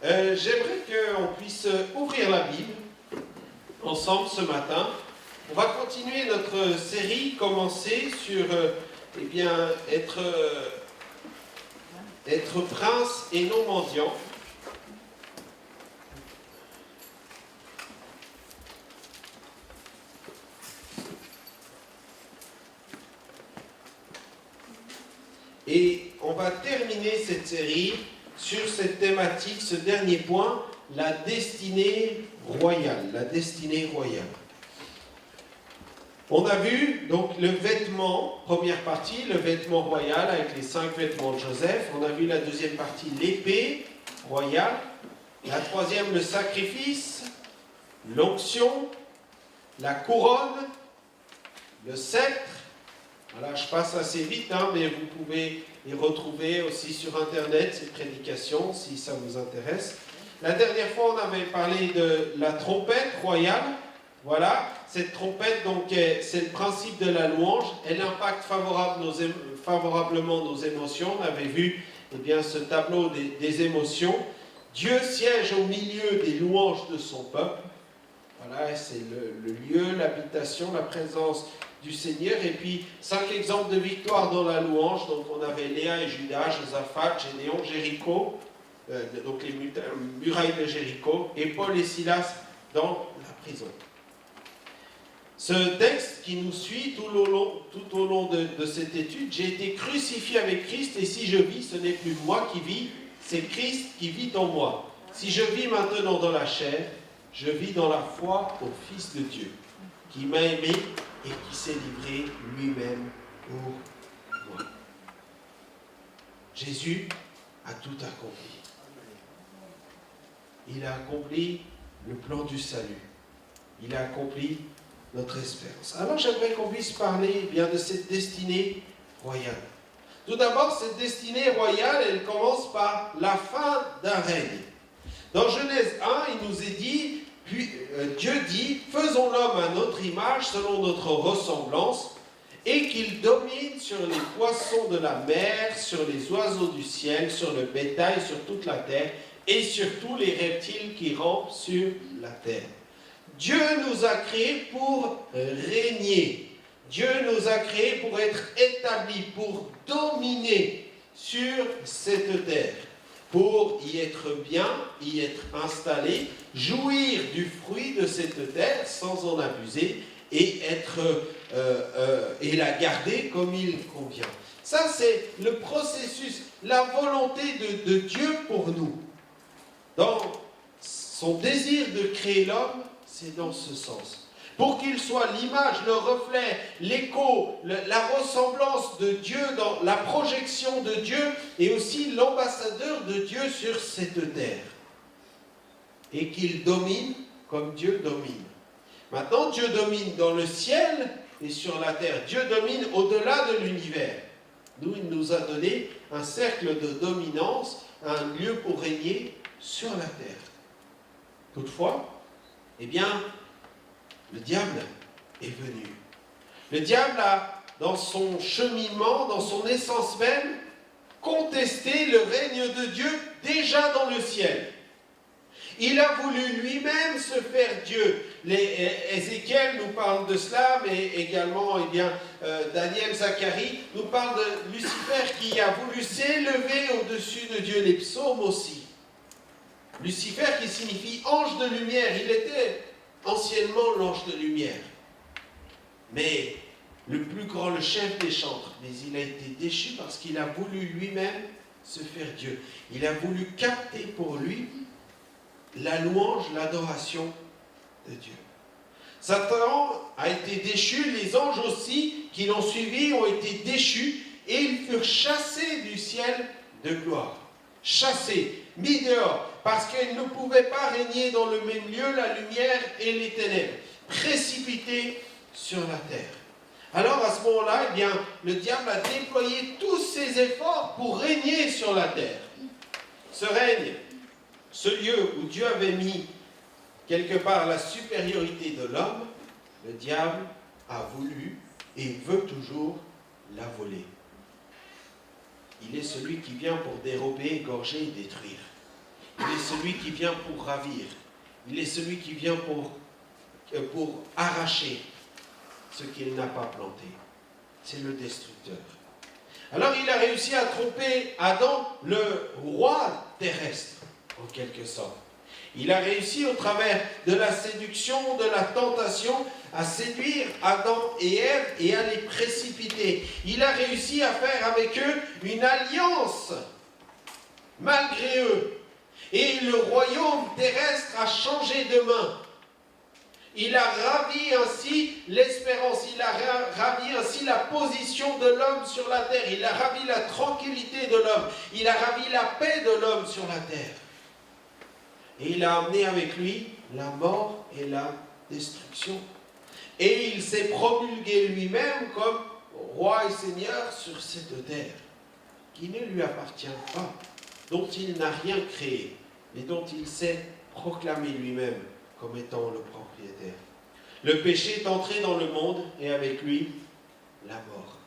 J'aimerais qu'on puisse ouvrir la Bible ensemble ce matin. On va continuer notre série commencée sur être prince et non mendiant. Et on va terminer cette série sur cette thématique, ce dernier point, la destinée royale. La destinée royale. On a vu donc le vêtement, première partie, le vêtement royal avec les 5 vêtements de Joseph. On a vu la deuxième partie, l'épée royale. La troisième, le sacrifice, l'onction, la couronne, le sceptre. Voilà, je passe assez vite, mais vous pouvez les retrouver aussi sur Internet, ces prédications, si ça vous intéresse. La dernière fois, on avait parlé de la trompette royale. Voilà, cette trompette, donc, c'est le principe de la louange. Elle impacte favorablement nos émotions. On avait vu ce tableau des émotions. Dieu siège au milieu des louanges de son peuple. Voilà, c'est le lieu, l'habitation, la présence du Seigneur. Et puis, 5 exemples de victoire dans la louange. Donc, on avait Léa et Judas, Josaphat, Gédéon, Jéricho, donc les murailles de Jéricho, et Paul et Silas dans la prison. Ce texte qui nous suit tout au long de cette étude, j'ai été crucifié avec Christ, et si je vis, ce n'est plus moi qui vis, c'est Christ qui vit en moi. Si je vis maintenant dans la chair, je vis dans la foi au Fils de Dieu, qui m'a aimé et qui s'est livré lui-même pour moi. Jésus a tout accompli. Il a accompli le plan du salut. Il a accompli notre espérance. Alors j'aimerais qu'on puisse parler de cette destinée royale. Tout d'abord, cette destinée royale, elle commence par la fin d'un règne. Dans Genèse 1, il nous est dit, puis Dieu dit, faisons l'homme à notre image, selon notre ressemblance, et qu'il domine sur les poissons de la mer, sur les oiseaux du ciel, sur le bétail, sur toute la terre, et sur tous les reptiles qui rampent sur la terre. Dieu nous a créés pour régner. Dieu nous a créés pour être établis, pour dominer sur cette terre, pour y être bien, y être installé, jouir du fruit de cette terre sans en abuser et la garder comme il convient. Ça, c'est le processus, la volonté de Dieu pour nous. Dans son désir de créer l'homme, c'est dans ce sens. Pour qu'il soit l'image, le reflet, l'écho, la ressemblance de Dieu, dans la projection de Dieu, et aussi l'ambassadeur de Dieu sur cette terre. Et qu'il domine comme Dieu domine. Maintenant, Dieu domine dans le ciel et sur la terre. Dieu domine au-delà de l'univers. Nous, il nous a donné un cercle de dominance, un lieu pour régner sur la terre. Toutefois, le diable est venu. Le diable a, dans son cheminement, dans son essence même, contesté le règne de Dieu déjà dans le ciel. Il a voulu lui-même se faire Dieu. Ézéchiel nous parle de cela, mais également Daniel, Zacharie nous parle de Lucifer qui a voulu s'élever au-dessus de Dieu. Les psaumes aussi. Lucifer qui signifie ange de lumière. Il était anciennement l'ange de lumière. Mais le plus grand, le chef des chantres, mais il a été déchu parce qu'il a voulu lui-même se faire Dieu. Il a voulu capter pour lui la louange, l'adoration de Dieu. Satan a été déchu, les anges aussi qui l'ont suivi ont été déchus et ils furent chassés du ciel de gloire. Chassés, mis dehors, parce qu'ils ne pouvaient pas régner dans le même lieu la lumière et les ténèbres, précipités sur la terre. Alors à ce moment-là, le diable a déployé tous ses efforts pour régner sur la terre. Ce règne, ce lieu où Dieu avait mis quelque part la supériorité de l'homme, le diable a voulu et veut toujours la voler. Il est celui qui vient pour dérober, égorger et détruire. Il est celui qui vient pour ravir. Il est celui qui vient pour arracher ce qu'il n'a pas planté. C'est le destructeur. Alors il a réussi à tromper Adam, le roi terrestre, en quelque sorte. Il a réussi au travers de la séduction, de la tentation, à séduire Adam et Ève et à les précipiter. Il a réussi à faire avec eux une alliance, malgré eux. Et le royaume terrestre a changé de main. Il a ravi ainsi l'espérance, il a ravi ainsi la position de l'homme sur la terre, il a ravi la tranquillité de l'homme, il a ravi la paix de l'homme sur la terre. Et il a amené avec lui la mort et la destruction. Et il s'est promulgué lui-même comme roi et seigneur sur cette terre, qui ne lui appartient pas, dont il n'a rien créé, mais dont il s'est proclamé lui-même comme étant le propriétaire. Le péché est entré dans le monde et avec lui, la mort.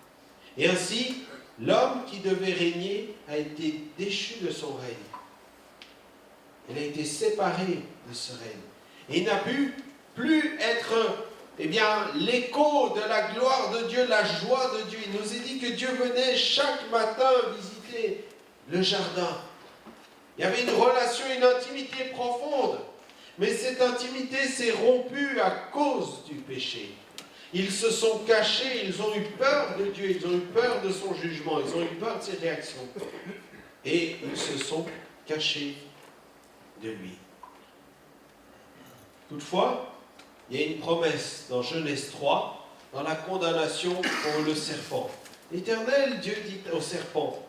Et ainsi, l'homme qui devait régner a été déchu de son règne. Il a été séparé de ce règne. Et il n'a pu plus être l'écho de la gloire de Dieu, la joie de Dieu. Il nous est dit que Dieu venait chaque matin visiter le jardin. Il y avait une relation, une intimité profonde. Mais cette intimité s'est rompue à cause du péché. Ils se sont cachés, ils ont eu peur de Dieu, ils ont eu peur de son jugement, ils ont eu peur de ses réactions. Et ils se sont cachés de lui. Toutefois, il y a une promesse dans Genèse 3, dans la condamnation pour le serpent. L'Éternel, Dieu dit au serpent,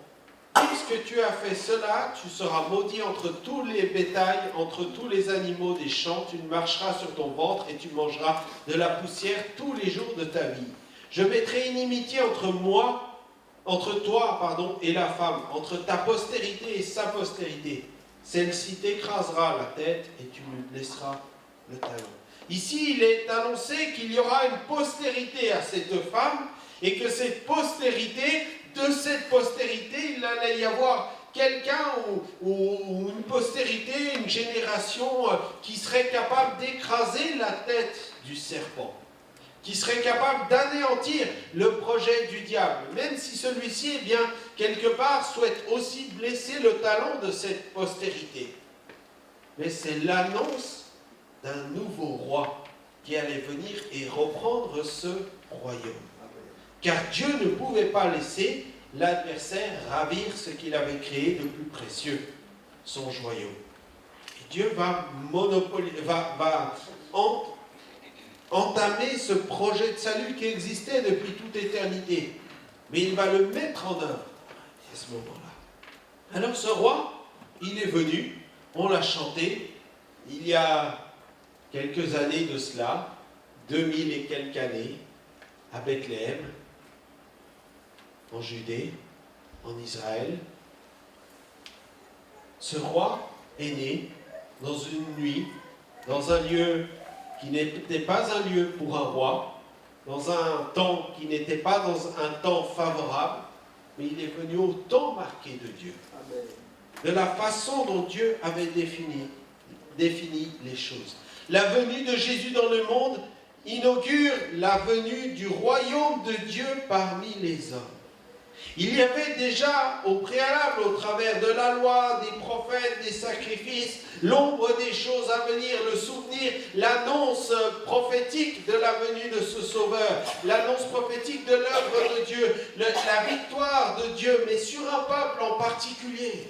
puisque tu as fait cela, tu seras maudit entre tous les bétails, entre tous les animaux des champs, tu marcheras sur ton ventre et tu mangeras de la poussière tous les jours de ta vie. Je mettrai inimitié entre toi et la femme, entre ta postérité et sa postérité. Celle-ci t'écrasera la tête et tu lui blesseras le talon. Ici, il est annoncé qu'il y aura une postérité à cette femme et que cette postérité, de cette postérité, il allait y avoir quelqu'un ou une postérité, une génération qui serait capable d'écraser la tête du serpent, qui serait capable d'anéantir le projet du diable, même si celui-ci, quelque part, souhaite aussi blesser le talon de cette postérité. Mais c'est l'annonce d'un nouveau roi qui allait venir et reprendre ce royaume. Car Dieu ne pouvait pas laisser l'adversaire ravir ce qu'il avait créé de plus précieux, son royaume. Et Dieu va entamer ce projet de salut qui existait depuis toute éternité. Mais il va le mettre en œuvre à ce moment-là. Alors ce roi, il est venu, on l'a chanté, il y a quelques années de cela, 2000 et quelques années, à Bethléem, en Judée, en Israël. Ce roi est né dans une nuit, dans un lieu qui n'était pas un lieu pour un roi, dans un temps qui n'était pas dans un temps favorable, mais il est venu au temps marqué de Dieu. Amen. De la façon dont Dieu avait défini les choses. La venue de Jésus dans le monde inaugure la venue du royaume de Dieu parmi les hommes. Il y avait déjà au préalable, au travers de la loi, des prophètes, des sacrifices, l'ombre des choses à venir, le souvenir, l'annonce prophétique de la venue de ce Sauveur, l'annonce prophétique de l'œuvre de Dieu, la victoire de Dieu, mais sur un peuple en particulier.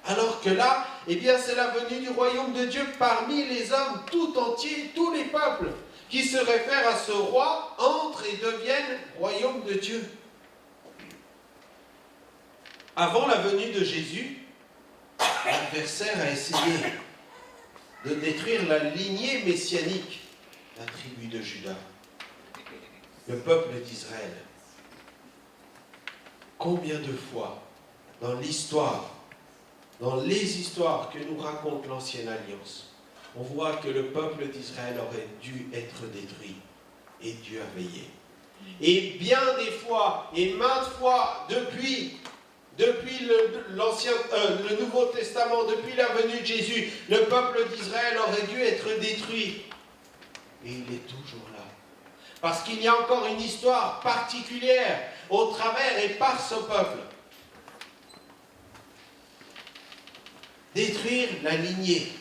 Alors que là, c'est la venue du royaume de Dieu parmi les hommes tout entiers, tous les peuples, qui se réfèrent à ce roi, entrent et deviennent royaume de Dieu. Avant la venue de Jésus, l'adversaire a essayé de détruire la lignée messianique, la tribu de Juda, le peuple d'Israël. Combien de fois dans l'histoire, dans les histoires que nous raconte l'Ancienne Alliance, on voit que le peuple d'Israël aurait dû être détruit et Dieu a veillé. Et bien des fois, et maintes fois, depuis depuis le Nouveau Testament, depuis la venue de Jésus, le peuple d'Israël aurait dû être détruit. Et il est toujours là. Parce qu'il y a encore une histoire particulière au travers et par ce peuple. Détruire la lignée.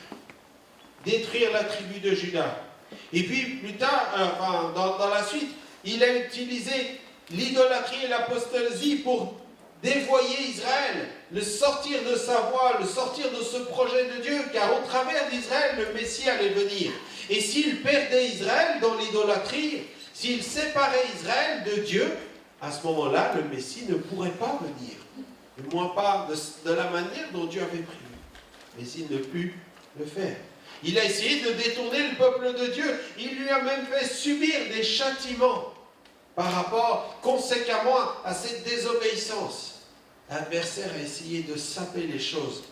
Détruire la tribu de Juda. Et puis plus tard, dans la suite, il a utilisé l'idolâtrie et l'apostasie pour dévoyer Israël, le sortir de sa voie, le sortir de ce projet de Dieu, car au travers d'Israël, le Messie allait venir. Et s'il perdait Israël dans l'idolâtrie, s'il séparait Israël de Dieu, à ce moment-là, le Messie ne pourrait pas venir. Du moins pas de la manière dont Dieu avait prévu. Mais il ne put le faire. Il a essayé de détourner le peuple de Dieu. Il lui a même fait subir des châtiments par rapport conséquemment à cette désobéissance. L'adversaire a essayé de saper les choses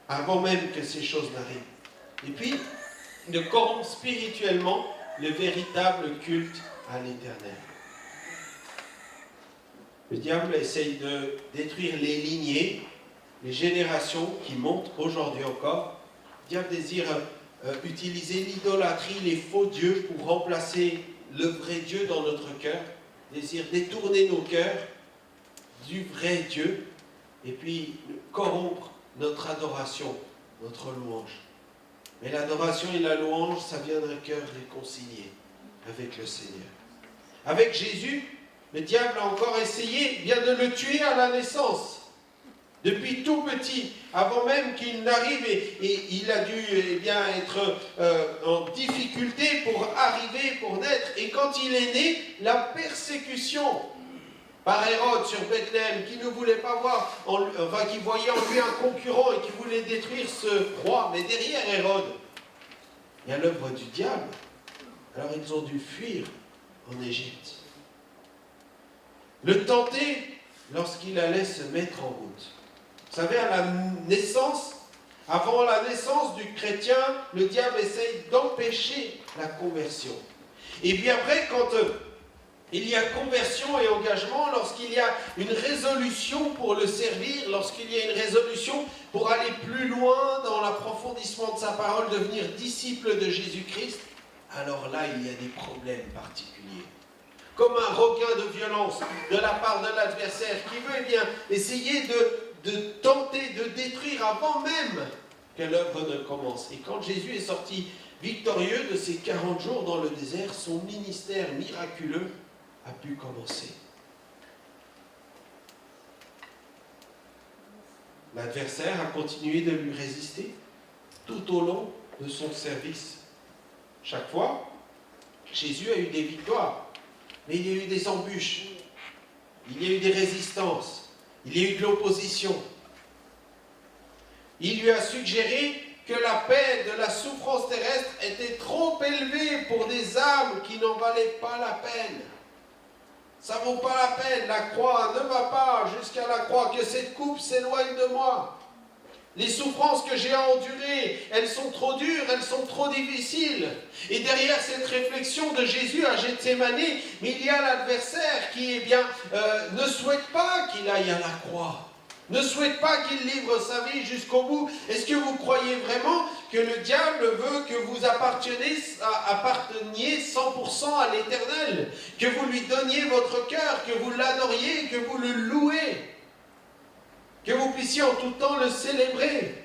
avant même que ces choses n'arrivent. Et puis, de corrompre spirituellement le véritable culte à l'Éternel. Le diable essaye de détruire les lignées, les générations qui montent aujourd'hui encore. Le diable désire utiliser l'idolâtrie, les faux dieux pour remplacer le vrai Dieu dans notre cœur. Désire détourner nos cœurs du vrai Dieu et puis corrompre notre adoration, notre louange. Mais l'adoration et la louange, ça vient d'un cœur réconcilié avec le Seigneur. Avec Jésus, le diable a encore essayé bien de le tuer à la naissance. Depuis tout petit, avant même qu'il n'arrive, et il a dû être en difficulté pour arriver, pour naître. Et quand il est né, la persécution par Hérode sur Bethléem, qui ne voulait pas voir, qui voyait en lui un concurrent et qui voulait détruire ce roi. Mais derrière Hérode, il y a l'œuvre du diable. Alors ils ont dû fuir en Égypte. Le tenter lorsqu'il allait se mettre en route. Vous savez, à la naissance, avant la naissance du chrétien, le diable essaye d'empêcher la conversion. Et puis après, quand il y a conversion et engagement, lorsqu'il y a une résolution pour le servir, lorsqu'il y a une résolution pour aller plus loin dans l'approfondissement de sa parole, devenir disciple de Jésus-Christ, alors là, il y a des problèmes particuliers. Comme un regain de violence de la part de l'adversaire qui veut essayer de tenter de détruire avant même que l'œuvre ne commence. Et quand Jésus est sorti victorieux de ces 40 jours dans le désert, son ministère miraculeux a pu commencer. L'adversaire a continué de lui résister tout au long de son service. Chaque fois, Jésus a eu des victoires, mais il y a eu des embûches, il y a eu des résistances, il y a eu de l'opposition. Il lui a suggéré que la paix de la souffrance terrestre était trop élevée pour des âmes qui n'en valaient pas la peine. Ça ne vaut pas la peine, la croix ne va pas jusqu'à la croix, que cette coupe s'éloigne de moi. Les souffrances que j'ai endurées, elles sont trop dures, elles sont trop difficiles. Et derrière cette réflexion de Jésus à Gethsémane, mais il y a l'adversaire qui ne souhaite pas qu'il aille à la croix. Ne souhaite pas qu'il livre sa vie jusqu'au bout. Est-ce que vous croyez vraiment que le diable veut que vous apparteniez 100% à l'Éternel? Que vous lui donniez votre cœur, que vous l'adoriez, que vous le louez? Que vous puissiez en tout temps le célébrer?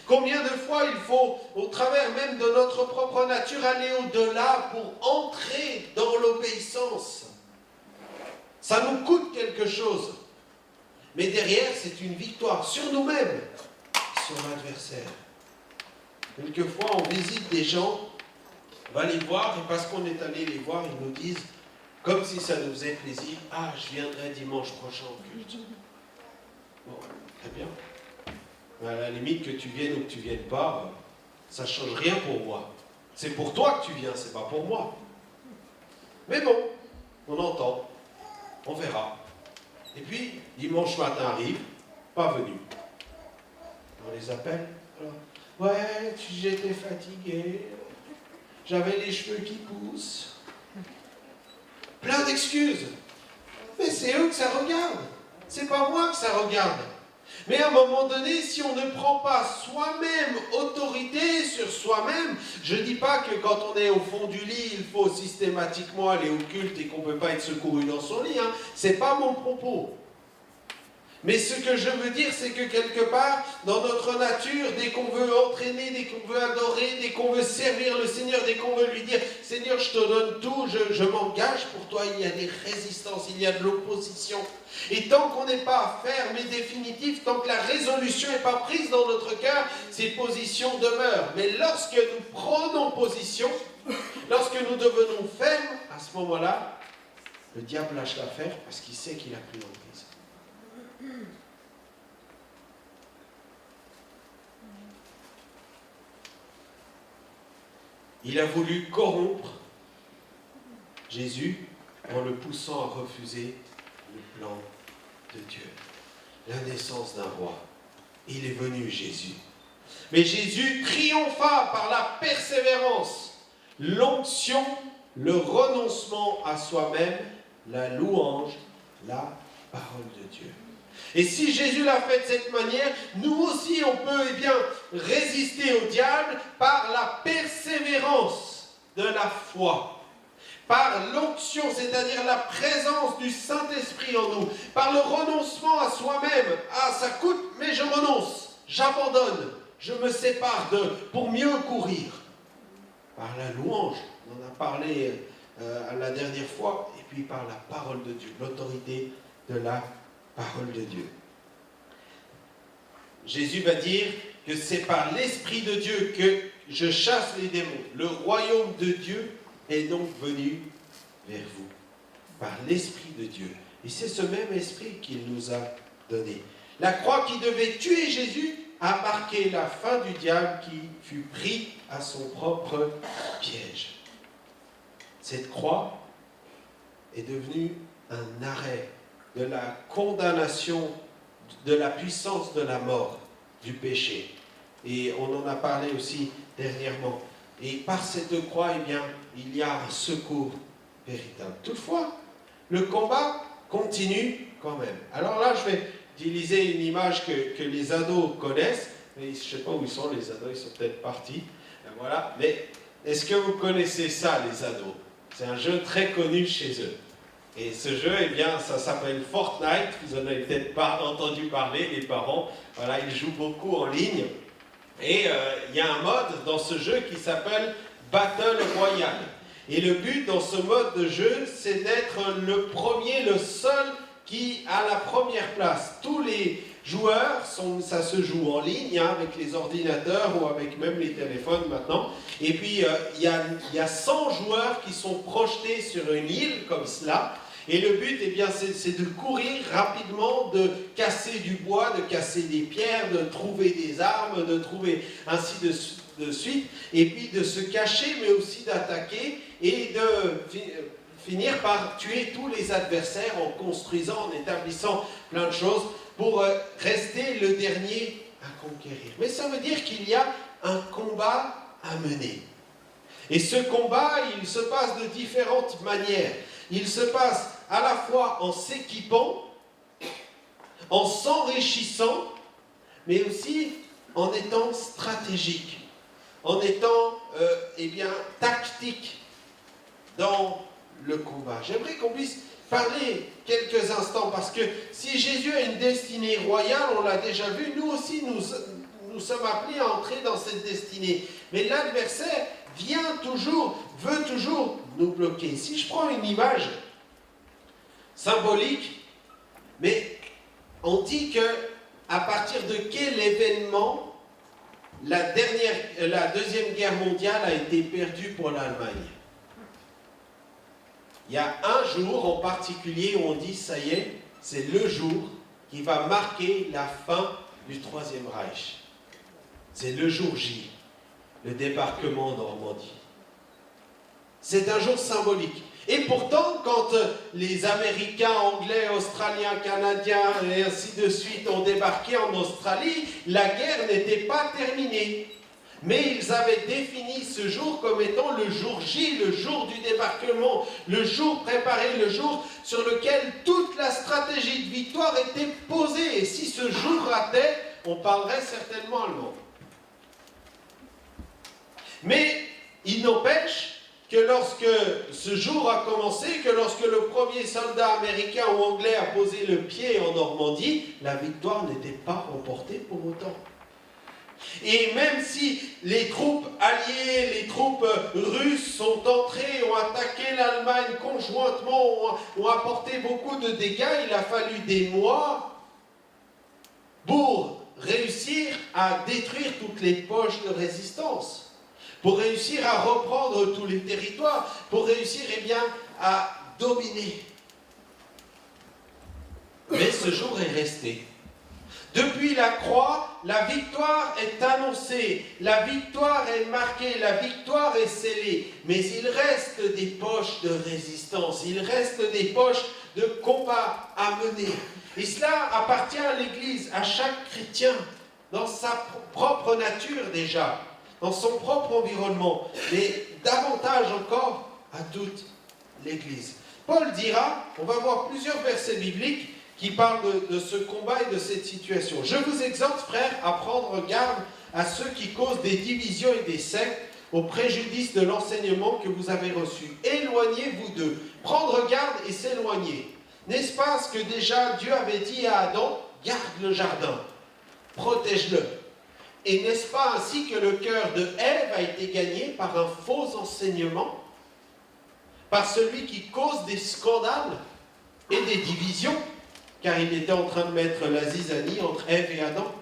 Combien de fois il faut, au travers même de notre propre nature, aller au-delà pour entrer dans l'obéissance? Ça nous coûte quelque chose. Mais derrière, c'est une victoire sur nous-mêmes, sur l'adversaire. Quelquefois, on visite des gens, on va les voir, et parce qu'on est allé les voir, ils nous disent, comme si ça nous faisait plaisir, « Ah, je viendrai dimanche prochain au culte. » Bon, très bien. À la limite, que tu viennes ou que tu ne viennes pas, ça ne change rien pour moi. C'est pour toi que tu viens, c'est pas pour moi. Mais bon, on entend, on verra. Et puis, dimanche matin arrive, pas venu. On les appelle. Alors, ouais, j'étais fatigué, j'avais les cheveux qui poussent. Plein d'excuses. Mais c'est eux que ça regarde. C'est pas moi que ça regarde. Mais à un moment donné, si on ne prend pas soi-même autorité sur soi-même, je ne dis pas que quand on est au fond du lit, il faut systématiquement aller au culte et qu'on ne peut pas être secouru dans son lit. Hein. Ce n'est pas mon propos. Mais ce que je veux dire, c'est que quelque part, dans notre nature, dès qu'on veut entraîner, dès qu'on veut adorer, dès qu'on veut servir le Seigneur, dès qu'on veut lui dire « Seigneur, je te donne tout, je m'engage pour toi », il y a des résistances, il y a de l'opposition. Et tant qu'on n'est pas ferme et définitif, tant que la résolution n'est pas prise dans notre cœur, ces positions demeurent. Mais lorsque nous prenons position, lorsque nous devenons fermes, à ce moment-là, le diable lâche l'affaire parce qu'il sait qu'il a pris l'emprise. Il a voulu corrompre Jésus en le poussant à refuser le plan de Dieu, la naissance d'un roi. Il est venu Jésus. Mais Jésus triompha par la persévérance, l'onction, le renoncement à soi-même, la louange, la parole de Dieu. Et si Jésus l'a fait de cette manière, nous aussi on peut résister au diable par la persévérance de la foi, par l'onction, c'est-à-dire la présence du Saint-Esprit en nous, par le renoncement à soi-même. Ah, ça coûte, mais je renonce, j'abandonne, je me sépare d'eux pour mieux courir. Par la louange, on en a parlé la dernière fois, et puis par la parole de Dieu, l'autorité de la parole de Dieu. Jésus va dire que c'est par l'Esprit de Dieu que je chasse les démons. Le royaume de Dieu est donc venu vers vous, par l'Esprit de Dieu. Et c'est ce même Esprit qu'il nous a donné. La croix qui devait tuer Jésus a marqué la fin du diable qui fut pris à son propre piège. Cette croix est devenue un arrêt de la condamnation, de la puissance de la mort, du péché. Et on en a parlé aussi dernièrement. Et par cette croix, il y a un secours véritable. Toutefois, le combat continue quand même. Alors là, je vais utiliser une image que les ados connaissent. Mais je ne sais pas où ils sont, les ados, ils sont peut-être partis. Voilà. Mais est-ce que vous connaissez ça, les ados? C'est un jeu très connu chez eux. Et ce jeu, ça s'appelle Fortnite. Vous en avez peut-être pas entendu parler, les parents. Voilà, ils jouent beaucoup en ligne. Et il y a un mode dans ce jeu qui s'appelle Battle Royale. Et le but dans ce mode de jeu, c'est d'être le premier, le seul qui a la première place. Tous les joueurs, ça se joue en ligne, avec les ordinateurs ou avec même les téléphones maintenant. Et puis, il y a 100 joueurs qui sont projetés sur une île comme cela. Et le but, c'est de courir rapidement, de casser du bois, de casser des pierres, de trouver des armes, de trouver ainsi de suite. Et puis de se cacher, mais aussi d'attaquer et de finir par tuer tous les adversaires en construisant, en établissant plein de choses pour rester le dernier à conquérir. Mais ça veut dire qu'il y a un combat à mener. Et ce combat, il se passe de différentes manières. Il se passe à la fois en s'équipant, en s'enrichissant, mais aussi en étant stratégique, en étant tactique dans le combat. J'aimerais qu'on puisse parler quelques instants, parce que si Jésus a une destinée royale, on l'a déjà vu, nous aussi nous sommes appelés à entrer dans cette destinée. Mais l'adversaire veut toujours nous bloquer. Si je prends une image symbolique, mais on dit que à partir de quel événement la Deuxième Guerre mondiale a été perdue pour l'Allemagne? Il y a un jour en particulier où on dit, ça y est, c'est le jour qui va marquer la fin du Troisième Reich. C'est le jour J, le débarquement en Normandie. C'est un jour symbolique. Et pourtant, quand les Américains, Anglais, Australiens, Canadiens et ainsi de suite ont débarqué en Australie, la guerre n'était pas terminée. Mais ils avaient défini ce jour comme étant le jour J, le jour du débarquement, le jour préparé, le jour sur lequel toute la stratégie de victoire était posée. Et si ce jour ratait, on parlerait certainement allemand. Mais il n'empêche que lorsque ce jour a commencé, que lorsque le premier soldat américain ou anglais a posé le pied en Normandie, la victoire n'était pas remportée pour autant. Et même si les troupes alliées, les troupes russes sont entrées, ont attaqué l'Allemagne conjointement, ont apporté beaucoup de dégâts, il a fallu des mois pour réussir à détruire toutes les poches de résistance, pour réussir à reprendre tous les territoires, pour réussir à dominer. Mais ce jour est resté. Depuis la croix, la victoire est annoncée, la victoire est marquée, la victoire est scellée. Mais il reste des poches de résistance, il reste des poches de combat à mener. Et cela appartient à l'Église, à chaque chrétien, dans sa propre nature déjà, dans son propre environnement, mais davantage encore à toute l'Église. Paul dira, on va voir plusieurs versets bibliques, qui parle de ce combat et de cette situation. Je vous exhorte, frères, à prendre garde à ceux qui causent des divisions et des sectes au préjudice de l'enseignement que vous avez reçu. Éloignez-vous d'eux. Prendre garde et s'éloigner. N'est-ce pas ce que déjà Dieu avait dit à Adam? Garde le jardin, protège-le. Et n'est-ce pas ainsi que le cœur de Ève a été gagné par un faux enseignement? Par celui qui cause des scandales et des divisions? Car il était en train de mettre la zizanie entre Ève et Adam.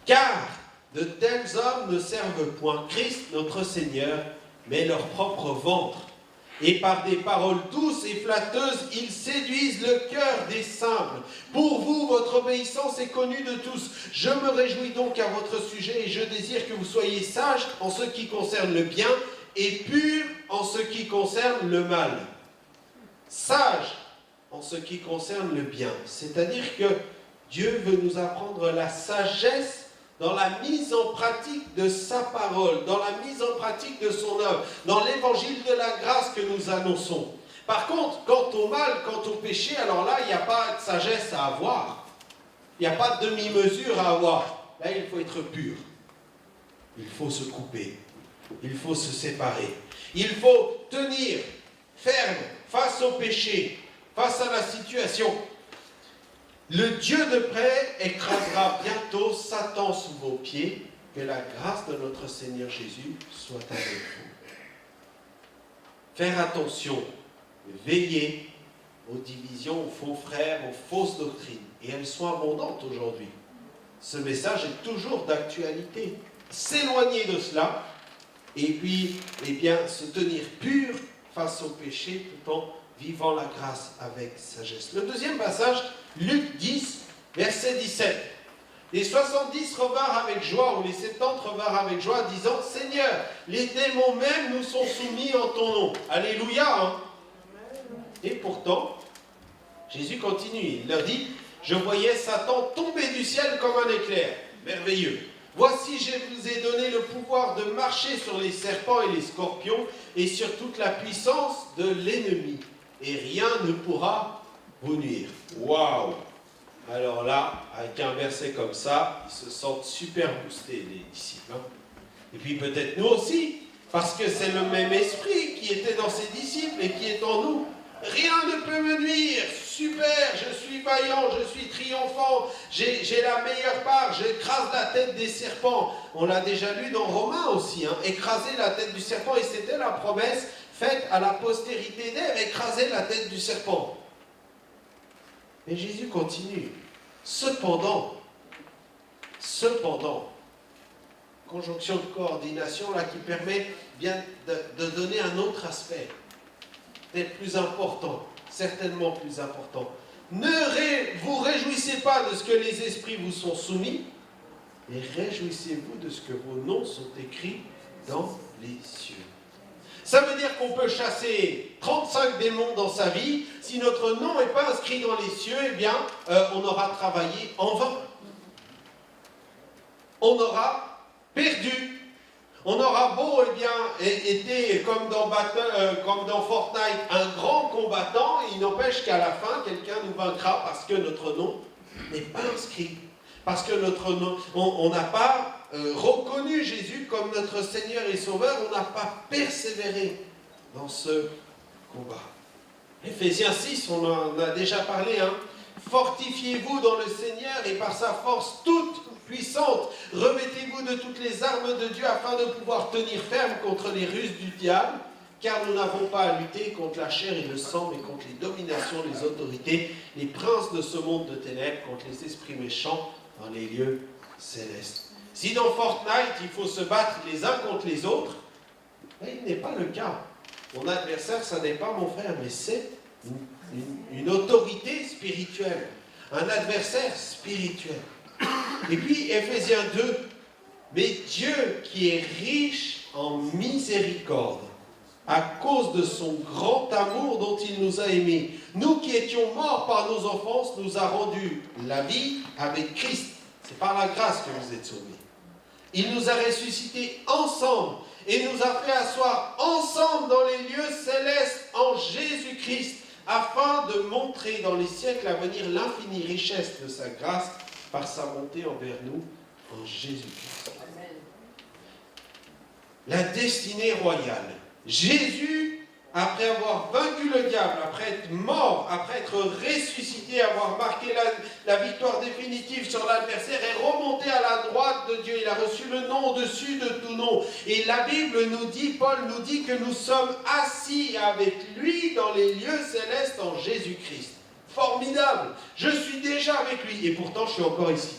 Car de tels hommes ne servent point Christ, notre Seigneur, mais leur propre ventre. Et par des paroles douces et flatteuses, ils séduisent le cœur des simples. Pour vous, votre obéissance est connue de tous. Je me réjouis donc à votre sujet et je désire que vous soyez sages en ce qui concerne le bien et purs en ce qui concerne le mal. Sages en ce qui concerne le bien. C'est-à-dire que Dieu veut nous apprendre la sagesse dans la mise en pratique de sa parole, dans la mise en pratique de son œuvre, dans l'évangile de la grâce que nous annonçons. Par contre, quant au mal, quant au péché, alors là, il n'y a pas de sagesse à avoir. Il n'y a pas de demi-mesure à avoir. Là, il faut être pur. Il faut se couper. Il faut se séparer. Il faut tenir ferme face au péché, face à la situation. Le Dieu de paix écrasera bientôt Satan sous vos pieds. Que la grâce de notre Seigneur Jésus soit avec vous. Faire attention, veiller aux divisions, aux faux frères, aux fausses doctrines. Et elles sont abondantes aujourd'hui. Ce message est toujours d'actualité. S'éloigner de cela et puis, se tenir pur face au péché tout en vivant la grâce avec sagesse. Le deuxième passage, Luc 10, verset 17. Les 70 revinrent avec joie, ou les 70 revinrent avec joie, disant, Seigneur, les démons même nous sont soumis en ton nom. Alléluia, hein? Et pourtant, Jésus continue, il leur dit, je voyais Satan tomber du ciel comme un éclair. Merveilleux. Voici, je vous ai donné le pouvoir de marcher sur les serpents et les scorpions et sur toute la puissance de l'ennemi. Et rien ne pourra vous nuire. Waouh! Alors là, avec un verset comme ça, ils se sentent super boostés, les disciples. Hein? Et puis peut-être nous aussi, parce que c'est le même esprit qui était dans ces disciples et qui est en nous. Rien ne peut me nuire. Super, je suis vaillant, je suis triomphant, j'ai la meilleure part, j'écrase la tête des serpents. On l'a déjà lu dans Romains aussi, hein, écraser la tête du serpent, et c'était la promesse faite à la postérité d'Ève, écraser la tête du serpent. Mais Jésus continue. Cependant, conjonction de coordination là qui permet bien de donner un autre aspect, peut-être plus important, certainement plus important. Ne vous réjouissez pas de ce que les esprits vous sont soumis, et réjouissez-vous de ce que vos noms sont écrits dans les cieux. Ça veut dire qu'on peut chasser 35 démons dans sa vie. Si notre nom n'est pas inscrit dans les cieux, eh bien, on aura travaillé en vain. On aura perdu. On aura beau, été comme dans Fortnite, un grand combattant, il n'empêche qu'à la fin, quelqu'un nous vaincra parce que notre nom n'est pas inscrit. Parce que on n'a pas reconnu Jésus comme notre Seigneur et Sauveur, on n'a pas persévéré dans ce combat. Éphésiens 6, on en a déjà parlé, Fortifiez-vous dans le Seigneur et par sa force toute puissante, revêtez-vous de toutes les armes de Dieu afin de pouvoir tenir ferme contre les ruses du diable, car nous n'avons pas à lutter contre la chair et le sang, mais contre les dominations, les autorités, les princes de ce monde de ténèbres, contre les esprits méchants dans les lieux célestes. Si dans Fortnite, il faut se battre les uns contre les autres, il n'est pas le cas. Mon adversaire, ça n'est pas mon frère, mais c'est une autorité spirituelle, un adversaire spirituel. Et puis, Éphésiens 2, mais Dieu qui est riche en miséricorde, à cause de son grand amour dont il nous a aimés, nous qui étions morts par nos offenses, nous a rendu la vie avec Christ. C'est par la grâce que vous êtes sauvés. Il nous a ressuscités ensemble et nous a fait asseoir ensemble dans les lieux célestes en Jésus-Christ, afin de montrer dans les siècles à venir l'infinie richesse de sa grâce par sa bonté envers nous en Jésus-Christ. La destinée royale. Jésus, après avoir vaincu le diable, après être mort, après être ressuscité, avoir marqué la victoire définitive sur l'adversaire, est remonté à la droite de Dieu. Il a reçu le nom au-dessus de tout nom. Et la Bible nous dit, Paul nous dit que nous sommes assis avec lui dans les lieux célestes en Jésus-Christ. Formidable! Je suis déjà avec lui et pourtant je suis encore ici.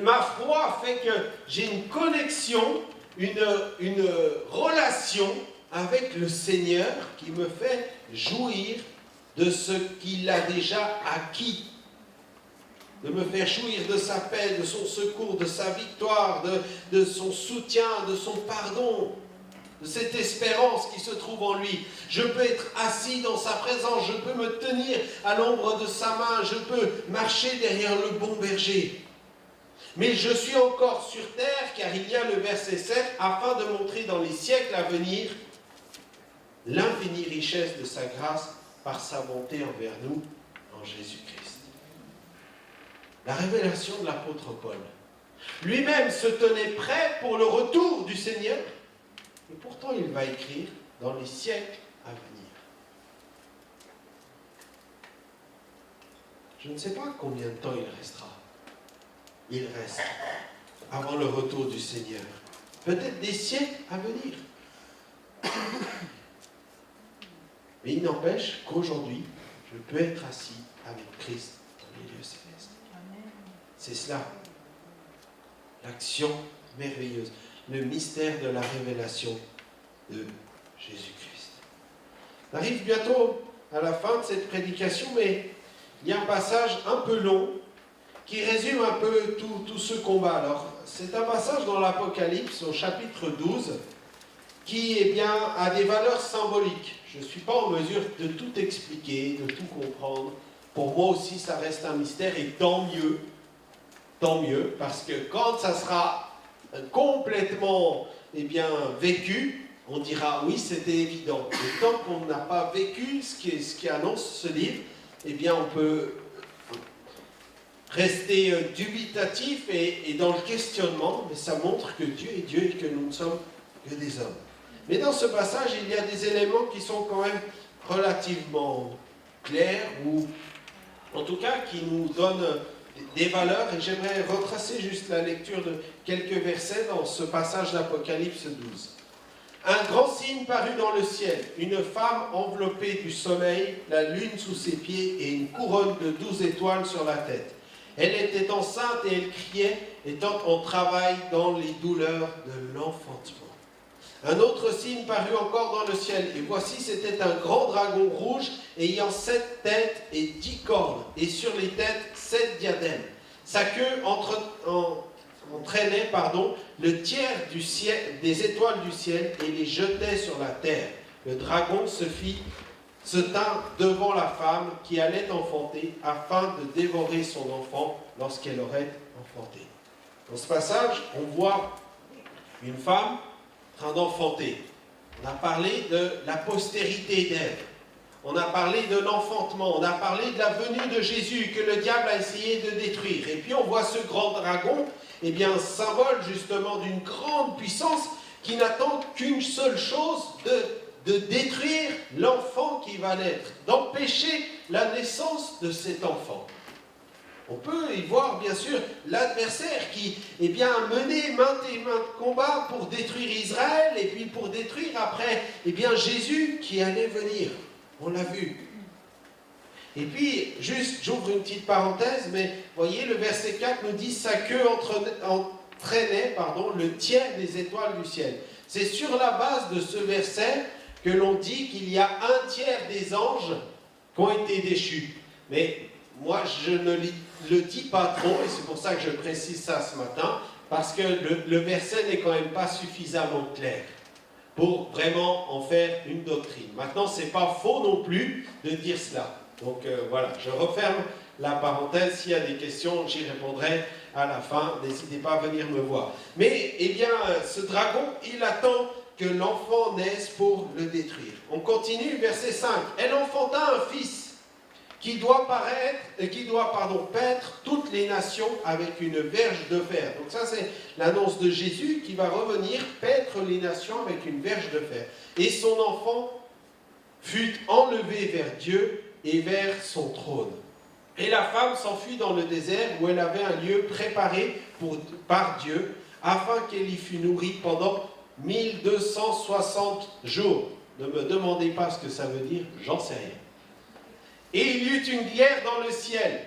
Ma foi fait que j'ai une connexion, une relation avec le Seigneur qui me fait jouir de ce qu'il a déjà acquis. De me faire jouir de sa paix, de son secours, de sa victoire, de son soutien, de son pardon, de cette espérance qui se trouve en lui. Je peux être assis dans sa présence, je peux me tenir à l'ombre de sa main, je peux marcher derrière le bon berger. Mais je suis encore sur terre, car il y a le verset 7, afin de montrer dans les siècles à venir l'infinie richesse de sa grâce par sa bonté envers nous en Jésus-Christ. La révélation de l'apôtre Paul. Lui-même se tenait prêt pour le retour du Seigneur, et pourtant il va écrire dans les siècles à venir. Je ne sais pas combien de temps il restera. Il reste avant le retour du Seigneur. Peut-être des siècles à venir. Mais il n'empêche qu'aujourd'hui, je peux être assis avec Christ dans les lieux célestes. C'est cela, l'action merveilleuse, le mystère de la révélation de Jésus-Christ. On arrive bientôt à la fin de cette prédication, mais il y a un passage un peu long qui résume un peu tout ce combat. Alors, c'est un passage dans l'Apocalypse, au chapitre 12, qui a des valeurs symboliques. Je ne suis pas en mesure de tout expliquer, de tout comprendre. Pour moi aussi, ça reste un mystère, et tant mieux, parce que quand ça sera complètement vécu, on dira oui, c'était évident. Et tant qu'on n'a pas vécu ce qui annonce ce livre, on peut rester dubitatif et dans le questionnement, mais ça montre que Dieu est Dieu et que nous ne sommes que des hommes. Mais dans ce passage, il y a des éléments qui sont quand même relativement clairs, ou en tout cas qui nous donnent des valeurs, et j'aimerais retracer juste la lecture de quelques versets dans ce passage d'Apocalypse 12. Un grand signe parut dans le ciel, une femme enveloppée du soleil, la lune sous ses pieds et une couronne de 12 étoiles sur la tête. Elle était enceinte et elle criait, étant en travail dans les douleurs de l'enfantement. Un autre signe parut encore dans le ciel, et voici c'était un grand dragon rouge ayant 7 têtes et 10 cornes, et sur les têtes 7 diadèmes. Sa queue entraînait le tiers du ciel, des étoiles du ciel, et les jetait sur la terre. Le dragon se tint devant la femme qui allait enfanter, afin de dévorer son enfant lorsqu'elle aurait enfanté. Dans ce passage, on voit une femme en train d'enfanter. On a parlé de la postérité d'Ève. On a parlé de l'enfantement. On a parlé de la venue de Jésus que le diable a essayé de détruire. Et puis on voit ce grand dragon, eh bien, symbole justement d'une grande puissance qui n'attend qu'une seule chose, de détruire l'enfant qui va naître, d'empêcher la naissance de cet enfant. On peut y voir, bien sûr, l'adversaire qui a mené maintes et maintes combats pour détruire Israël et puis pour détruire après Jésus qui allait venir. On l'a vu. Et puis, juste, j'ouvre une petite parenthèse, mais voyez, le verset 4 nous dit « Sa queue entraînait le tiers des étoiles du ciel ». C'est sur la base de ce verset que l'on dit qu'il y a un tiers des anges qui ont été déchus. Mais moi, je ne le dis pas trop, et c'est pour ça que je précise ça ce matin, parce que le verset n'est quand même pas suffisamment clair pour vraiment en faire une doctrine. Maintenant, ce n'est pas faux non plus de dire cela. Donc voilà, je referme la parenthèse. S'il y a des questions, j'y répondrai à la fin. N'hésitez pas à venir me voir. Mais, ce dragon, il attend que l'enfant naisse pour le détruire. On continue, verset 5. Elle enfanta un fils qui doit paître toutes les nations avec une verge de fer. Donc ça, c'est l'annonce de Jésus qui va revenir paître les nations avec une verge de fer. Et son enfant fut enlevé vers Dieu et vers son trône. Et la femme s'enfuit dans le désert où elle avait un lieu préparé par Dieu afin qu'elle y fût nourrie pendant 1260 jours. Ne me demandez pas ce que ça veut dire, j'en sais rien. Et il y eut une guerre dans le ciel.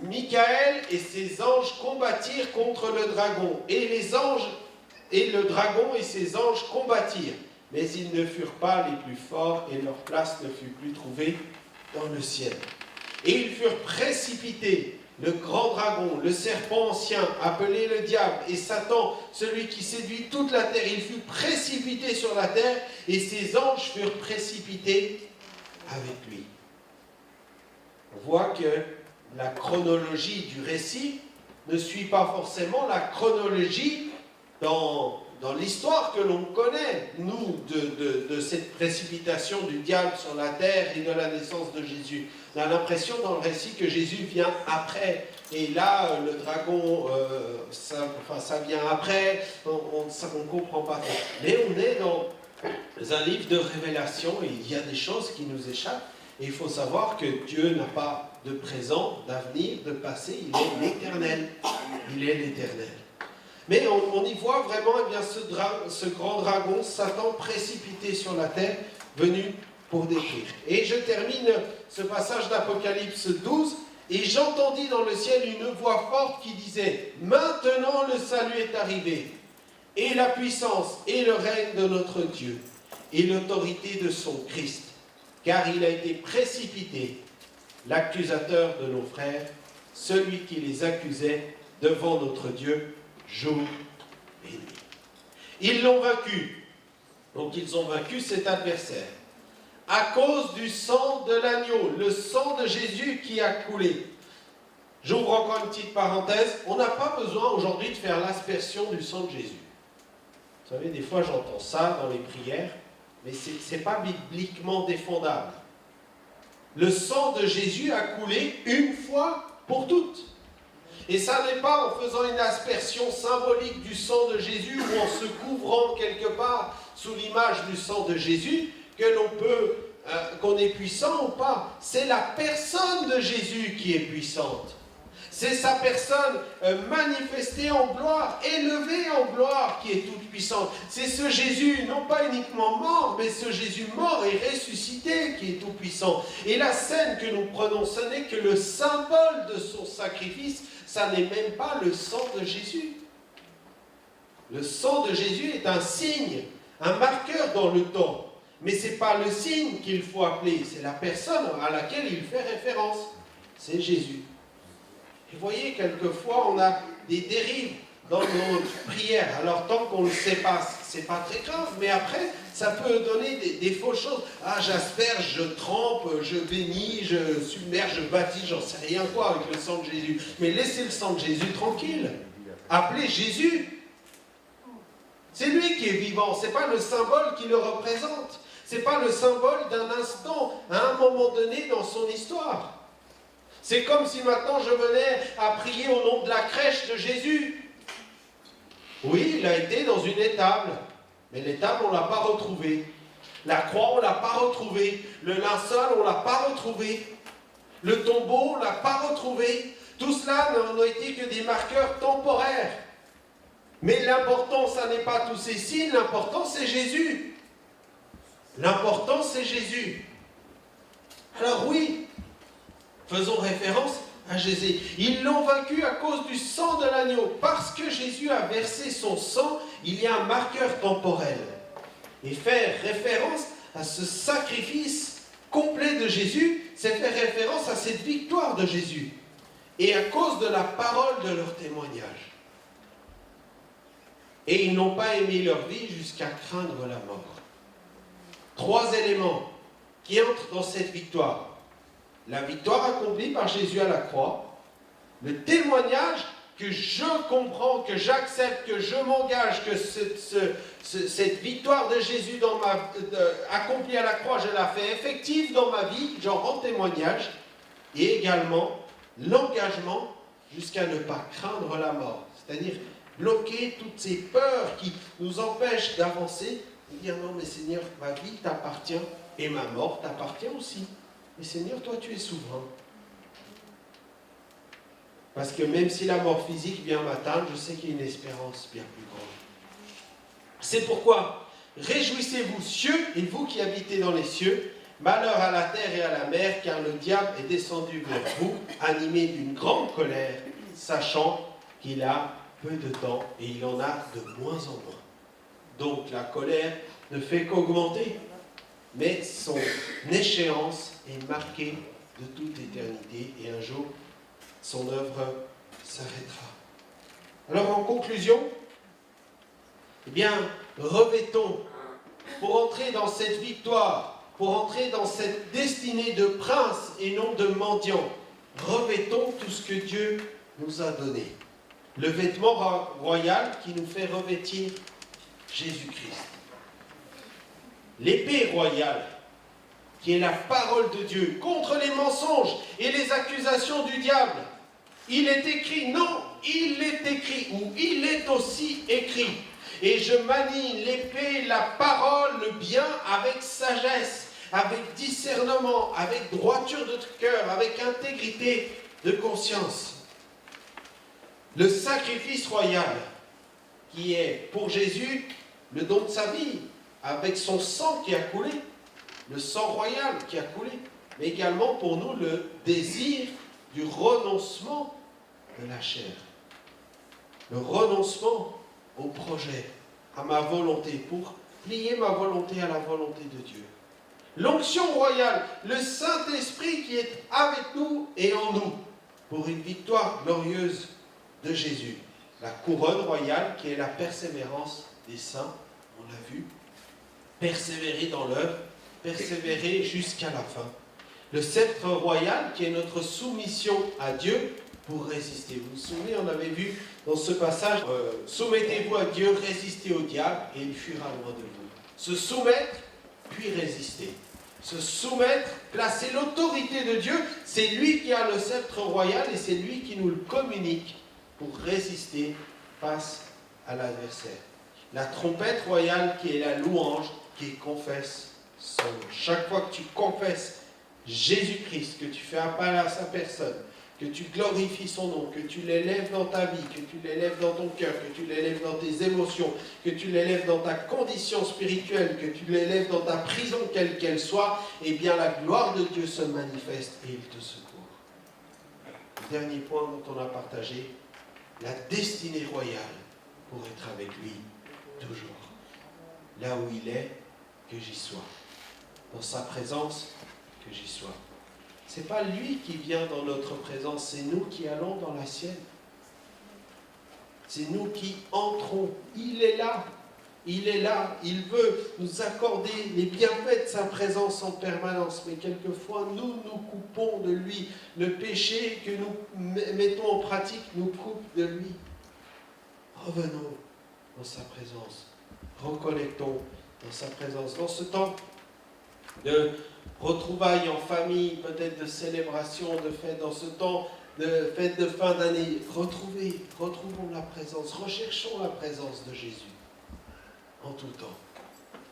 Michael et ses anges combattirent contre le dragon. Et le dragon et ses anges combattirent. Mais ils ne furent pas les plus forts et leur place ne fut plus trouvée dans le ciel. Et ils furent précipités. Le grand dragon, le serpent ancien, appelé le diable, et Satan, celui qui séduit toute la terre, il fut précipité sur la terre et ses anges furent précipités avec lui. On voit que la chronologie du récit ne suit pas forcément la chronologie dans l'histoire que l'on connaît, nous, de cette précipitation du diable sur la terre et de la naissance de Jésus. On a l'impression dans le récit que Jésus vient après. Et là, le dragon, ça vient après, on ne comprend pas trop. Mais on est dans un livre de révélation et il y a des choses qui nous échappent. Et il faut savoir que Dieu n'a pas de présent, d'avenir, de passé, il est l'éternel. Il est l'éternel. Mais on y voit vraiment ce grand dragon, Satan, précipité sur la terre, venu pour détruire. Et je termine ce passage d'Apocalypse 12, et j'entendis dans le ciel une voix forte qui disait « Maintenant le salut est arrivé, et la puissance et le règne de notre Dieu, et l'autorité de son Christ. Car il a été précipité, l'accusateur de nos frères, celui qui les accusait devant notre Dieu, jour et nuit. » Ils l'ont vaincu. Donc ils ont vaincu cet adversaire. À cause du sang de l'agneau, le sang de Jésus qui a coulé. J'ouvre encore une petite parenthèse. On n'a pas besoin aujourd'hui de faire l'aspersion du sang de Jésus. Vous savez, des fois j'entends ça dans les prières. Mais ce n'est pas bibliquement défendable. Le sang de Jésus a coulé une fois pour toutes. Et ça n'est pas en faisant une aspersion symbolique du sang de Jésus ou en se couvrant quelque part sous l'image du sang de Jésus que l'on peut, qu'on est puissant ou pas. C'est la personne de Jésus qui est puissante. C'est sa personne manifestée en gloire, élevée en gloire qui est toute puissante. C'est ce Jésus, non pas uniquement mort, mais ce Jésus mort et ressuscité qui est tout puissant. Et la scène que nous prenons, ce n'est que le symbole de son sacrifice, ça n'est même pas le sang de Jésus. Le sang de Jésus est un signe, un marqueur dans le temps. Mais ce n'est pas le signe qu'il faut appeler, c'est la personne à laquelle il fait référence. C'est Jésus. Et vous voyez, quelquefois, on a des dérives dans nos prières. Alors, tant qu'on ne le sait pas, ce n'est pas très grave, mais après, ça peut donner des fausses choses. Ah, j'asperge, je trempe, je bénis, je submerge, je baptise, j'en sais rien quoi avec le sang de Jésus. Mais laissez le sang de Jésus tranquille. appelé Jésus. C'est lui qui est vivant, ce n'est pas le symbole qui le représente. Ce n'est pas le symbole d'un instant, à un moment donné dans son histoire. C'est comme si maintenant je venais à prier au nom de la crèche de Jésus. Oui, il a été dans une étable, mais l'étable, on ne l'a pas retrouvée. La croix, on ne l'a pas retrouvée. Le linceul, on ne l'a pas retrouvé. Le tombeau, on ne l'a pas retrouvé. Tout cela n'ont été que des marqueurs temporaires. Mais l'important, ça n'est pas tous ces signes, l'important, c'est Jésus. L'important, c'est Jésus. Alors oui, faisons référence à Jésus. Ils l'ont vaincu à cause du sang de l'agneau. Parce que Jésus a versé son sang, il y a un marqueur temporel. Et faire référence à ce sacrifice complet de Jésus, c'est faire référence à cette victoire de Jésus. Et à cause de la parole de leur témoignage. Et ils n'ont pas aimé leur vie jusqu'à craindre la mort. 3 éléments qui entrent dans cette victoire. La victoire accomplie par Jésus à la croix, le témoignage que je comprends, que j'accepte, que je m'engage, que cette victoire de Jésus accomplie à la croix, je la fais effective dans ma vie, j'en rends témoignage, et également l'engagement jusqu'à ne pas craindre la mort, c'est-à-dire bloquer toutes ces peurs qui nous empêchent d'avancer, et dire non mais Seigneur, ma vie t'appartient, et ma mort t'appartient aussi. Mais Seigneur, toi tu es souverain. Parce que même si la mort physique vient m'atteindre, je sais qu'il y a une espérance bien plus grande. C'est pourquoi, réjouissez-vous cieux, et vous qui habitez dans les cieux, malheur à la terre et à la mer, car le diable est descendu vers vous, animé d'une grande colère, sachant qu'il a peu de temps, et il en a de moins en moins. Donc la colère ne fait qu'augmenter, mais son échéance est marquée de toute éternité, et un jour, son œuvre s'arrêtera. Alors en conclusion, eh bien, revêtons, pour entrer dans cette victoire, pour entrer dans cette destinée de prince et non de mendiant, revêtons tout ce que Dieu nous a donné. Le vêtement royal qui nous fait revêtir Jésus-Christ. L'épée royale, qui est la parole de Dieu, contre les mensonges et les accusations du diable. Il est écrit, non, il est écrit, ou il est aussi écrit. Et je manie l'épée, la parole, le bien avec sagesse, avec discernement, avec droiture de cœur, avec intégrité de conscience. Le sacrifice royal, qui est pour Jésus le don de sa vie, avec son sang qui a coulé, le sang royal qui a coulé, mais également pour nous le désir du renoncement de la chair. Le renoncement au projet, à ma volonté, pour plier ma volonté à la volonté de Dieu. L'onction royale, le Saint-Esprit qui est avec nous et en nous, pour une victoire glorieuse de Jésus. La couronne royale qui est la persévérance des saints, on l'a vu, persévérer dans l'œuvre, persévérer jusqu'à la fin. Le sceptre royal qui est notre soumission à Dieu pour résister. Vous vous souvenez, on avait vu dans ce passage, soumettez-vous à Dieu, résistez au diable et il fuira loin de vous. Se soumettre, puis résister. Se soumettre, placer l'autorité de Dieu, c'est lui qui a le sceptre royal et c'est lui qui nous le communique pour résister face à l'adversaire. La trompette royale qui est la louange, qui confesse son nom. Chaque fois que tu confesses Jésus-Christ, que tu fais appel à sa personne, que tu glorifies son nom, que tu l'élèves dans ta vie, que tu l'élèves dans ton cœur, que tu l'élèves dans tes émotions, que tu l'élèves dans ta condition spirituelle, que tu l'élèves dans ta prison, quelle qu'elle soit, eh bien la gloire de Dieu se manifeste et il te secourt. Le dernier point dont on a partagé, la destinée royale pour être avec lui toujours. Là où il est, que j'y sois. Dans sa présence, que j'y sois. Ce n'est pas lui qui vient dans notre présence, c'est nous qui allons dans la sienne. C'est nous qui entrons. Il est là. Il est là. Il veut nous accorder les bienfaits de sa présence en permanence. Mais quelquefois, nous coupons de lui. Le péché que nous mettons en pratique nous coupe de lui. revenons dans sa présence. Reconnectons dans sa présence. Dans ce temps de retrouvailles en famille, peut-être de célébration, de fête, dans ce temps de fête de fin d'année, retrouvons la présence, recherchons la présence de Jésus en tout temps.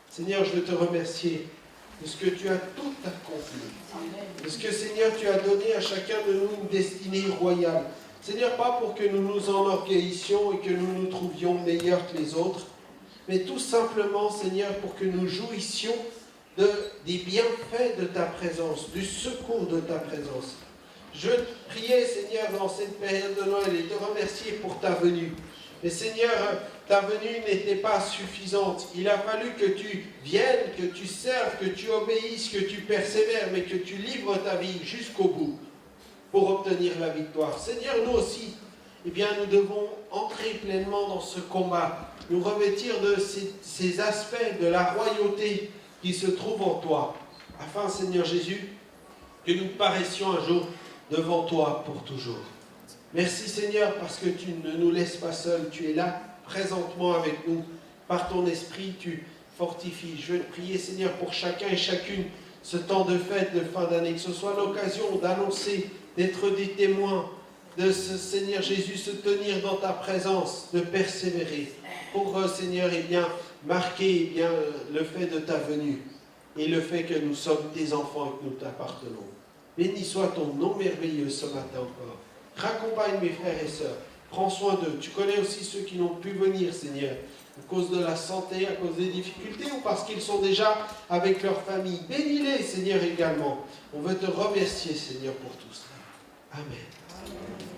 Seigneur, je veux te remercier de ce que tu as tout accompli, de ce que, Seigneur, tu as donné à chacun de nous une destinée royale. Seigneur, pas pour que nous nous enorgueillissions et que nous nous trouvions meilleurs que les autres, mais tout simplement, Seigneur, pour que nous jouissions des bienfaits de ta présence, du secours de ta présence. Je priais, Seigneur, dans cette période de Noël et te remercier pour ta venue. Mais Seigneur, ta venue n'était pas suffisante. Il a fallu que tu viennes, que tu serves, que tu obéisses, que tu persévères, mais que tu livres ta vie jusqu'au bout pour obtenir la victoire. Seigneur, nous aussi, eh bien, nous devons entrer pleinement dans ce combat, nous revêtir de ces aspects de la royauté qui se trouvent en toi, afin, Seigneur Jésus, que nous paraissions un jour devant toi pour toujours. Merci Seigneur parce que tu ne nous laisses pas seuls, tu es là présentement avec nous. Par ton esprit, tu fortifies. Je veux te prier Seigneur pour chacun et chacune ce temps de fête de fin d'année, que ce soit l'occasion d'annoncer, d'être des témoins de ce Seigneur Jésus, se tenir dans ta présence, de persévérer pour Seigneur, eh bien, marquer eh bien, le fait de ta venue et le fait que nous sommes tes enfants et que nous t'appartenons. Béni soit ton nom merveilleux ce matin encore. Raccompagne mes frères et sœurs. Prends soin d'eux. Tu connais aussi ceux qui n'ont pu venir, Seigneur, à cause de la santé, à cause des difficultés ou parce qu'ils sont déjà avec leur famille. Bénis-les, Seigneur, également. On veut te remercier, Seigneur, pour tout cela. Amen.